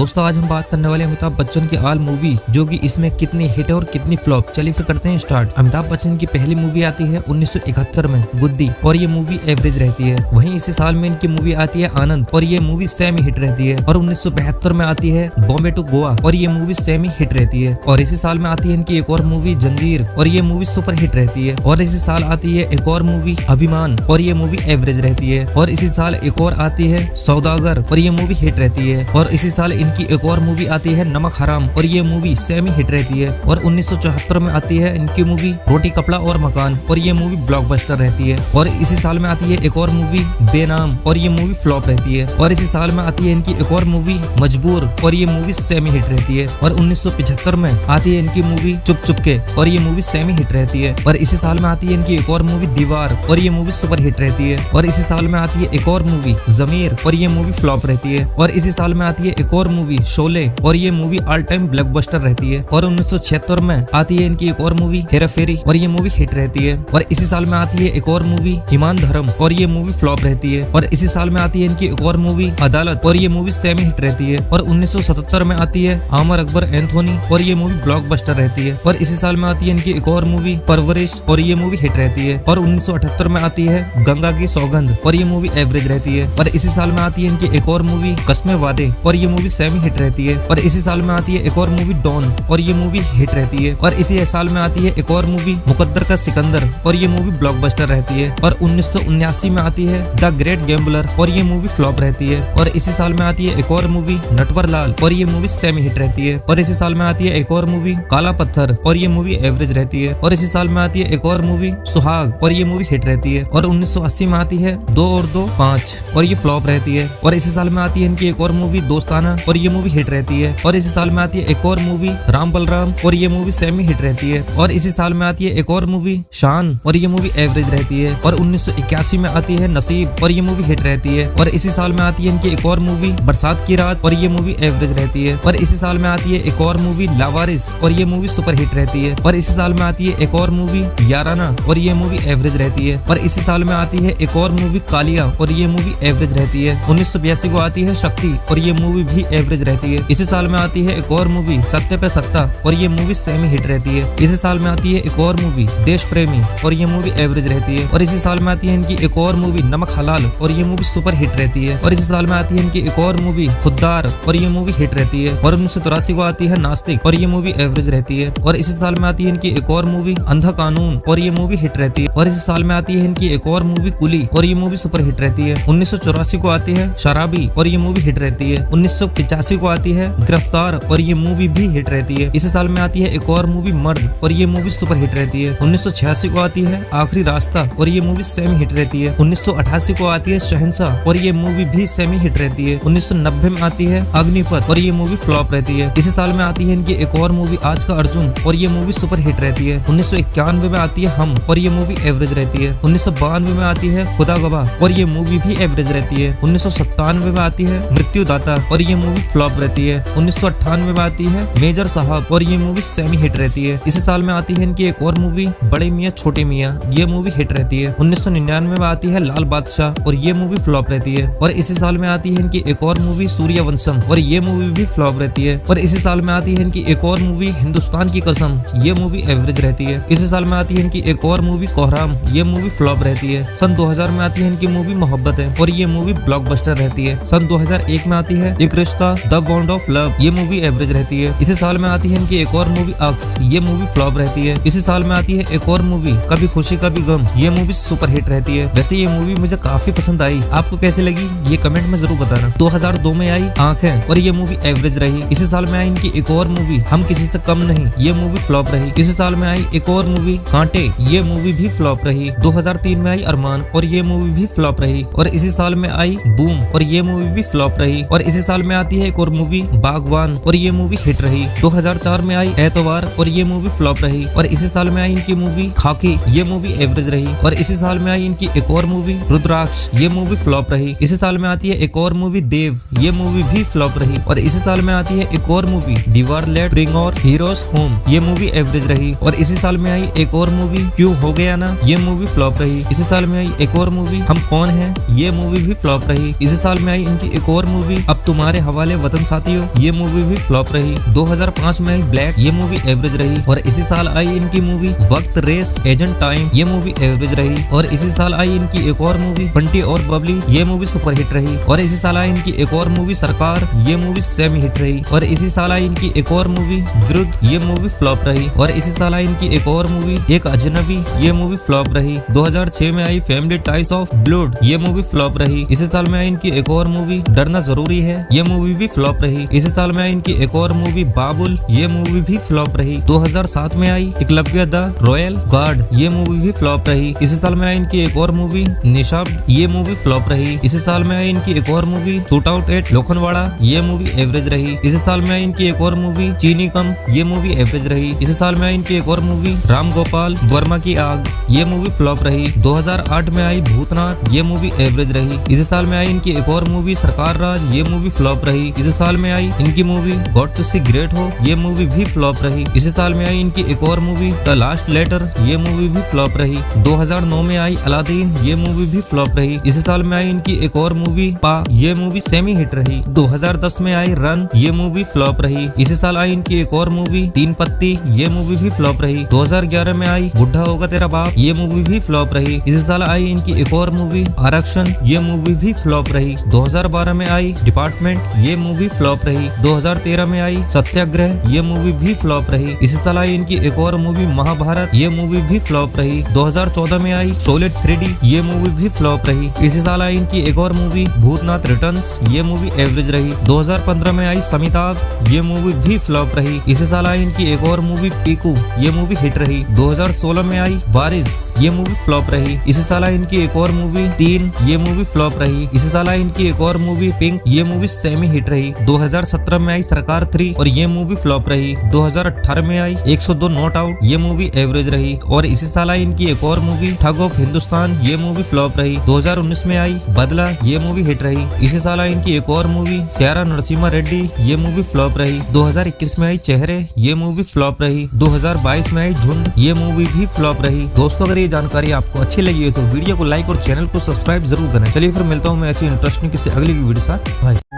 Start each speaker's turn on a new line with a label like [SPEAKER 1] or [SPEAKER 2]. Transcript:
[SPEAKER 1] दोस्तों आज हम बात करने वाले अमिताभ बच्चन की आल मूवी, जो कि इसमें कितनी हिट है और कितनी फ्लॉप। चलिए फिर करते हैं स्टार्ट। अमिताभ बच्चन की पहली मूवी आती है 1971 में गुद्दी, और ये मूवी एवरेज रहती है। वहीं इसी साल में इनकी मूवी आती है आनंद, और ये मूवी सेमी हिट रहती है। और 1972 में आती है बॉम्बे टू गोवा, और ये मूवी सेमी हिट रहती है। और इसी साल में आती है इनकी एक और मूवी जंजीर, और ये मूवी सुपर हिट रहती है। और इसी साल आती है एक और मूवी अभिमान, और ये मूवी एवरेज रहती है। और इसी साल एक और आती है सौदागर, और ये मूवी हिट रहती है। और इसी साल इनकी एक और मूवी आती है नमक हराम, और ये मूवी सेमी हिट रहती है। और 1974 में आती है इनकी मूवी रोटी कपड़ा और मकान, और ये मूवी ब्लॉकबस्टर रहती है। और इसी साल में आती है एक और मूवी बेनाम, और ये मूवी फ्लॉप रहती है। और इसी साल में आती है इनकी एक और मूवी मजबूर, और ये मूवी सेमी हिट रहती है। और 1975 में आती है इनकी मूवी चुप चुपके, और ये मूवी सेमी हिट रहती है। और इसी साल में आती है इनकी एक और मूवी दीवार, और ये मूवी सुपर हिट रहती है। और इसी साल में आती है एक और मूवी जमीर, और ये मूवी फ्लॉप रहती है। और इसी साल में आती है एक और मूवी शोले, और ये मूवी ऑल टाइम ब्लॉकबस्टर रहती है। और 1976 में आती है इनकी एक और मूवी हेरा फेरी, और ये मूवी हिट रहती है। और इसी साल में आती है एक और मूवी ईमान धर्म, और ये मूवी फ्लॉप रहती है। और इसी साल में आती है इनकी एक और मूवी अदालत, और ये मूवी सेमी हिट रहती है। और 1977 में आती है आमर अकबर एंथोनी, और ये मूवी ब्लॉकबस्टर रहती है। और इसी साल में आती है इनकी एक और मूवी परवरिश, और ये मूवी हिट रहती है। और 1978 में आती है गंगा की सौगंध, और ये मूवी एवरेज रहती है। और इसी साल में आती है इनकी एक और मूवी कस्मे वादे, और ये मूवी सेमी हिट रहती है। और इसी साल में आती है एक और मूवी डॉन, और ये मूवी हिट रहती है। और इसी साल में आती है एक और मूवी मुकद्दर का सिकंदर, और ये मूवी ब्लॉकबस्टर रहती है। और 1979 में आती है द ग्रेट गैम्बलर, और ये मूवी फ्लॉप रहती है। और इसी साल में आती है एक और मूवी नटवर लाल, और ये मूवी सेमी हिट रहती है। और इसी साल में आती है एक और मूवी काला पत्थर, और ये मूवी एवरेज रहती है। और इसी साल में आती है एक और मूवी सुहाग, और ये मूवी हिट रहती है। और 1980 में आती है 2 और 2 5, और ये फ्लॉप रहती है। और इसी साल में आती है इनकी एक और मूवी दोस्ताना, और ये मूवी हिट रहती है। और इसी साल में आती है एक और मूवी राम बलराम, और ये मूवी सेमी हिट रहती है। और इसी साल में आती है एक और मूवी शान, और ये मूवी एवरेज रहती है। और 1981 में आती है नसीब, और ये मूवी हिट रहती है। और इसी साल में आती है इनकी एक और मूवी बरसात की रात, और ये मूवी एवरेज रहती है। और इसी साल में आती है एक और मूवी लावारिस, और ये मूवी सुपर हिट रहती है। और इसी साल में आती है एक और मूवी याराना, और ये मूवी एवरेज रहती है। और इसी साल में आती है एक और मूवी कालिया, और ये मूवी एवरेज रहती है। 1982 को आती है शक्ति, और ये मूवी भी एवरेज रहती है। इसी साल में आती है एक और मूवी सत्य पे सत्ता, और ये मूवी सेमी हिट रहती है। इसी साल में आती है एक और मूवी देश प्रेमी, और ये मूवी एवरेज रहती है। और इसी साल में आती है इनकी एक और मूवी नमक हलाल, और ये मूवी सुपर हिट रहती है। और इसी साल में आती है इनकी एक और मूवी खुददार, और ये मूवी हिट रहती है। और 1983 को आती है नास्तिक, और ये मूवी एवरेज रहती है। और इसी साल में आती है इनकी एक और मूवी अंधा कानून, और ये मूवी हिट रहती है। और इसी साल में आती है इनकी एक और मूवी कुली, और ये मूवी सुपर हिट रहती है। 1984 को आती है शराबी, और ये मूवी हिट रहती है। 1985 को आती है गिरफ्तार, और ये मूवी भी हिट रहती है। इसी साल में आती है एक और मूवी मर्द, और ये मूवी सुपर हिट रहती है। 1986 को आती है आखिरी रास्ता, और ये मूवी सेमी हिट रहती है। 1988 को आती है शहंशाह, और ये मूवी भी सेमी हिट रहती है। 1990 में आती है अग्निपथ, और ये मूवी फ्लॉप रहती है। इसी साल में आती है इनकी एक और मूवी आज का अर्जुन, और ये मूवी सुपर हिट रहती है। 1991 में आती है हम, और ये मूवी एवरेज रहती है। 1992 में आती है खुदा गवाह, और ये मूवी भी एवरेज रहती है। 1997 में आती है मृत्युदाता, और ये मूवी फ्लॉप रहती है। 1998 में आती है मेजर साहब, और ये मूवी सेमी हिट रहती है। इसी साल में आती है इनकी एक और मूवी बड़े मियाँ छोटे मियाँ, ये मूवी हिट रहती है। 1999 में आती है लाल बादशाह, और ये मूवी फ्लॉप रहती है। और इसी साल में आती है इनकी एक और मूवी सूर्यवंशम, और ये मूवी भी फ्लॉप रहती है। और इसी साल में आती है इनकी एक और मूवी हिंदुस्तान की कसम, ये मूवी एवरेज रहती है। इसी साल में आती है इनकी एक और मूवी कोहराम, ये मूवी फ्लॉप रहती है। सन 2000 में आती है इनकी मूवी मोहब्बत है, और ये मूवी ब्लॉकबस्टर रहती है। सन 2001 में आती है एक रिश्ता द बॉन्ड ऑफ लव, ये मूवी एवरेज रहती है। इसी साल में आती है इनकी एक और मूवी अक्स, ये मूवी फ्लॉप रहती है। इसी साल में आती है एक और मूवी कभी खुशी कभी गम, ये मूवी सुपर हिट रहती है। वैसे ये मूवी मुझे काफी पसंद आई, आपको कैसी लगी ये कमेंट में जरूर बताना। 2002 में आई आंखें, और ये मूवी एवरेज रही। इसी साल में आई इनकी एक और मूवी हम किसी से कम नहीं, ये मूवी फ्लॉप रही। इसी साल में आई एक और मूवी कांटे, ये मूवी भी फ्लॉप रही। 2003 में आई अरमान, और ये मूवी भी फ्लॉप रही। और इसी साल में आई बूम, और ये मूवी भी फ्लॉप रही। और इसी साल में आती है एक और मूवी बागवान, और ये मूवी हिट रही। 2004 में आई एतवार, और ये मूवी फ्लॉप रही। और इसी साल में आई इनकी मूवी खाकी, ये मूवी एवरेज रही। और इसी साल में आई इनकी एक और मूवी रुद्राक्ष, ये मूवी फ्लॉप रही। इसी साल में आती है एक और मूवी देव, ये मूवी भी फ्लॉप रही। और इसी साल में आती है एक और मूवी दीवार लेट ब्रिंग और हीरोज होम, ये मूवी एवरेज रही। और इसी साल में आई एक और मूवी क्यों हो गया ना, ये मूवी फ्लॉप रही। इसी साल में आई एक और मूवी हम कौन हैं, ये मूवी भी फ्लॉप रही। इसी साल में आई इनकी एक और मूवी अब तुम्हारे हवाले वाले वतन साथियों, ये मूवी भी फ्लॉप रही। 2005 में आई ब्लैक, ये मूवी एवरेज रही। और इसी साल आई इनकी मूवी वक्त रेस एजेंट टाइम, ये मूवी एवरेज रही। और इसी साल आई इनकी एक और मूवी बंटी और बबली, ये मूवी सुपरहिट रही। और इसी साल आई इनकी एक और मूवी सरकार, ये मूवी सेमी हिट रही। और इसी साल आई इनकी एक और मूवी विरुद्ध, ये मूवी फ्लॉप रही। और इसी साल आई इनकी एक और मूवी एक अजनबी, ये मूवी फ्लॉप रही। 2006 में आई फैमिली टाइज ऑफ ब्लड, ये मूवी फ्लॉप रही। इसी साल में आई इनकी एक और मूवी डरना जरूरी है, ये मूवी भी फ्लॉप रही। इसी साल में आई इनकी एक और मूवी बाबुल, ये मूवी भी फ्लॉप रही। 2007 में आई एकलव्य द रॉयल गार्ड, ये मूवी भी फ्लॉप रही। इसी साल में आई इनकी एक और मूवी निशाब, ये मूवी फ्लॉप रही। इसी साल में आई इनकी एक और मूवी शूट आउट एट लोखंडवाड़ा, ये मूवी एवरेज रही। इसी साल में आई इनकी एक और मूवी चीनी कम, ये मूवी एवरेज रही। इसी साल में आई इनकी एक और मूवी राम गोपाल वर्मा की आग, ये मूवी फ्लॉप रही। 2008 में आई भूतनाथ, ये मूवी एवरेज रही। इसी साल में आई इनकी एक और मूवी सरकार राज, ये मूवी फ्लॉप रही। इसी साल में आई इनकी movie got to see great हो, ये मूवी भी फ्लॉप रही। इसी साल में आई इनकी एक और मूवी द लास्ट लेटर, ये मूवी भी फ्लॉप रही। 2009 में आई अलादीन, ये मूवी भी फ्लॉप रही। इसी साल में आई इनकी एक और मूवी पा, ये मूवी सेमी हिट रही। 2010 में आई रन, ये मूवी फ्लॉप रही। इसी साल आई इनकी एक और मूवी तीन पत्ती, ये मूवी भी फ्लॉप रही। 2011 में आई बुढ़ा होगा तेरा बाप, ये मूवी भी फ्लॉप रही। इसी साल आई इनकी एक और मूवी आरक्षण, ये मूवी भी फ्लॉप रही। 2012 में आई डिपार्टमेंट, ये मूवी फ्लॉप रही। 2013 में आई सत्याग्रह, ये मूवी भी फ्लॉप रही। इसी साल आई इनकी एक और मूवी महाभारत, ये मूवी भी फ्लॉप रही। 2014 में आई शोले 3D, ये मूवी भी फ्लॉप रही। इसी साल आई इनकी एक और मूवी भूतनाथ रिटर्न्स, ये मूवी एवरेज रही। 2015 में आई समिताभ, ये मूवी भी फ्लॉप रही। इसी साल आई इनकी एक और मूवी पीकू, ये मूवी हिट रही। 2016 में आई वारिस, ये मूवी फ्लॉप रही। इसी साल आई इनकी एक और मूवी 3, ये मूवी फ्लॉप रही। इसी साल आई इनकी एक और मूवी पिंक, ये मूवी सेमी हिट रही। 2017 में आई सरकार 3 और ये मूवी फ्लॉप रही। 2018 में आई 102 नॉट आउट, ये मूवी एवरेज रही। और इसी साल आई इनकी एक और मूवी ठग ऑफ हिंदुस्तान, ये मूवी फ्लॉप रही। 2019 में आई बदला, ये मूवी हिट रही। इसी साल आई इनकी एक और मूवी स्यारा नरसिम्हा रेड्डी, ये मूवी फ्लॉप रही। 2021 में आई चेहरे, ये मूवी फ्लॉप रही। 2022 में आई झुंड, ये मूवी भी फ्लॉप रही। दोस्तों अगर ये जानकारी आपको अच्छी लगी है तो वीडियो को लाइक और चैनल को सब्सक्राइब जरूर करें। चलिए फिर मिलता हूँ मैं ऐसी इंटरेस्टिंग किसी अगली वीडियो के साथ। बाय।